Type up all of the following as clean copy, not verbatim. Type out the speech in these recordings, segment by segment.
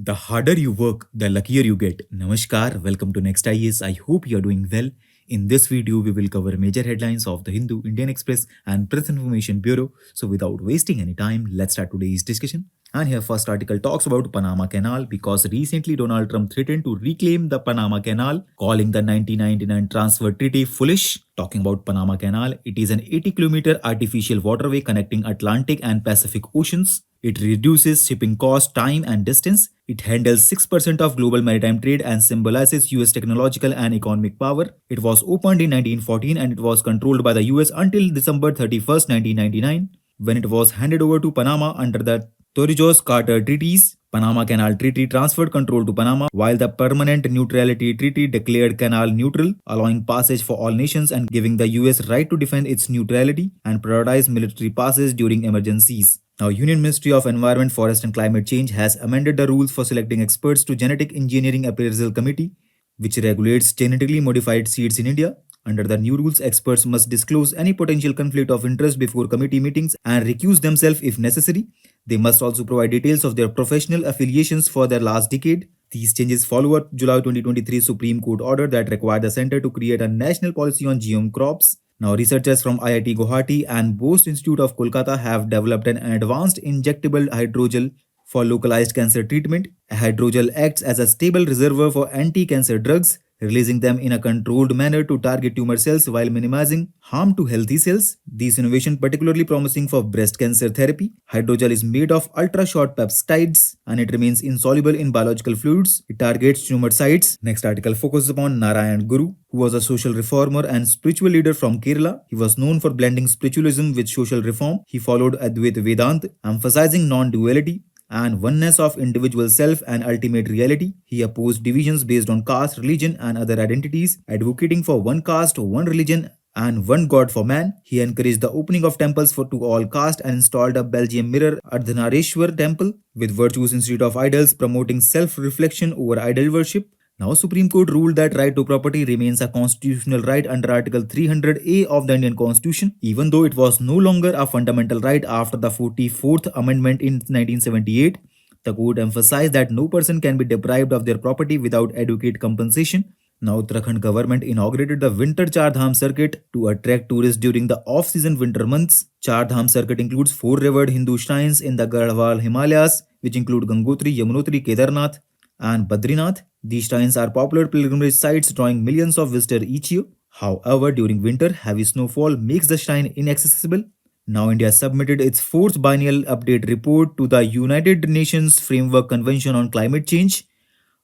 The harder you work, the luckier you get. Namaskar, welcome to Next IAS. I hope you are doing well. In this video, we will cover major headlines of the Hindu, Indian Express, and Press Information Bureau. So, without wasting any time, let's start today's discussion. And here, first article talks about Panama Canal because recently Donald Trump threatened to reclaim the Panama Canal, calling the 1999 transfer treaty foolish. Talking about Panama Canal, it is an 80-kilometer artificial waterway connecting Atlantic and Pacific Oceans. It reduces shipping cost, time, and distance. It handles 6% of global maritime trade and symbolizes US technological and economic power. It was opened in 1914 and it was controlled by the US until December 31st, 1999, when it was handed over to Panama under the Torrijos-Carter treaties. Panama Canal Treaty transferred control to Panama, while the Permanent Neutrality Treaty declared canal neutral, allowing passage for all nations and giving the US right to defend its neutrality and prioritize military passage during emergencies. Now, Union Ministry of Environment, Forest and Climate Change has amended the rules for selecting experts to Genetic Engineering Appraisal Committee, which regulates genetically modified seeds in India. Under the new rules, experts must disclose any potential conflict of interest before committee meetings and recuse themselves if necessary. They must also provide details of their professional affiliations for their last decade. These changes follow a July 2023 Supreme Court order that required the center to create a national policy on GM crops. Now, researchers from IIT Guwahati and Bose Institute of Kolkata have developed an advanced injectable hydrogel for localized cancer treatment. A hydrogel acts as a stable reservoir for anti-cancer drugs, releasing them in a controlled manner to target tumor cells while minimizing harm to healthy cells. This innovation particularly promising for breast cancer therapy. Hydrogel is made of ultra-short peptides and it remains insoluble in biological fluids. It targets tumor sites. Next article focuses upon Narayana Guru, who was a social reformer and spiritual leader from Kerala. He was known for blending spiritualism with social reform. He followed Advaita Vedanta, emphasizing non-duality and oneness of individual self and ultimate reality. He opposed divisions based on caste, religion, and other identities, advocating for one caste, one religion, and one god for man. He encouraged the opening of temples to all caste and installed a Belgian mirror at the Ardhanarishwar temple with virtues instead of idols, promoting self-reflection over idol worship. Now, Supreme Court ruled that right to property remains a constitutional right under Article 300A of the Indian Constitution, even though it was no longer a fundamental right after the 44th Amendment in 1978. The court emphasized that no person can be deprived of their property without adequate compensation. Now, Uttarakhand government inaugurated the winter Char Dham circuit to attract tourists during the off-season winter months. Char Dham circuit includes 4 revered Hindu shrines in the Garhwal Himalayas, which include Gangotri, Yamunotri, Kedarnath, and Badrinath. These shrines are popular pilgrimage sites drawing millions of visitors each year. However, during winter, heavy snowfall makes the shrine inaccessible. Now, India submitted its 4th Biennial update report to the United Nations Framework Convention on Climate Change,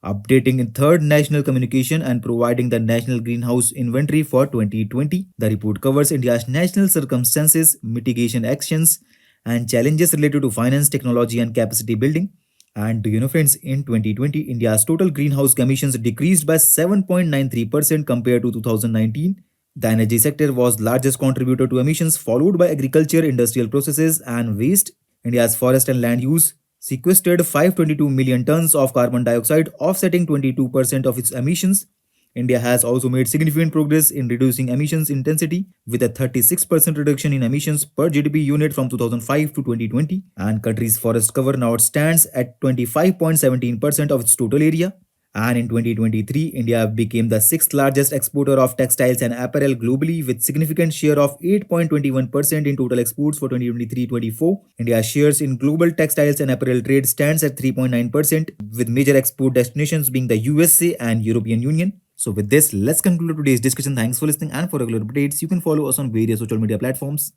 updating its 3rd national communication and providing the national greenhouse inventory for 2020. The report covers India's national circumstances, mitigation actions, and challenges related to finance, technology, and capacity building. And do you know, friends, in 2020, India's total greenhouse emissions decreased by 7.93% compared to 2019. The energy sector was largest contributor to emissions, followed by agriculture, industrial processes, and waste. India's forest and land use sequestered 522 million tons of carbon dioxide, offsetting 22% of its emissions. India has also made significant progress in reducing emissions intensity with a 36% reduction in emissions per GDP unit from 2005 to 2020, and country's forest cover now stands at 25.17% of its total area. And in 2023, India became the 6th largest exporter of textiles and apparel globally with significant share of 8.21% in total exports for 2023-24. India's shares in global textiles and apparel trade stands at 3.9% with major export destinations being the USA and European Union. So with this, let's conclude today's discussion. Thanks for listening, and for regular updates, you can follow us on various social media platforms.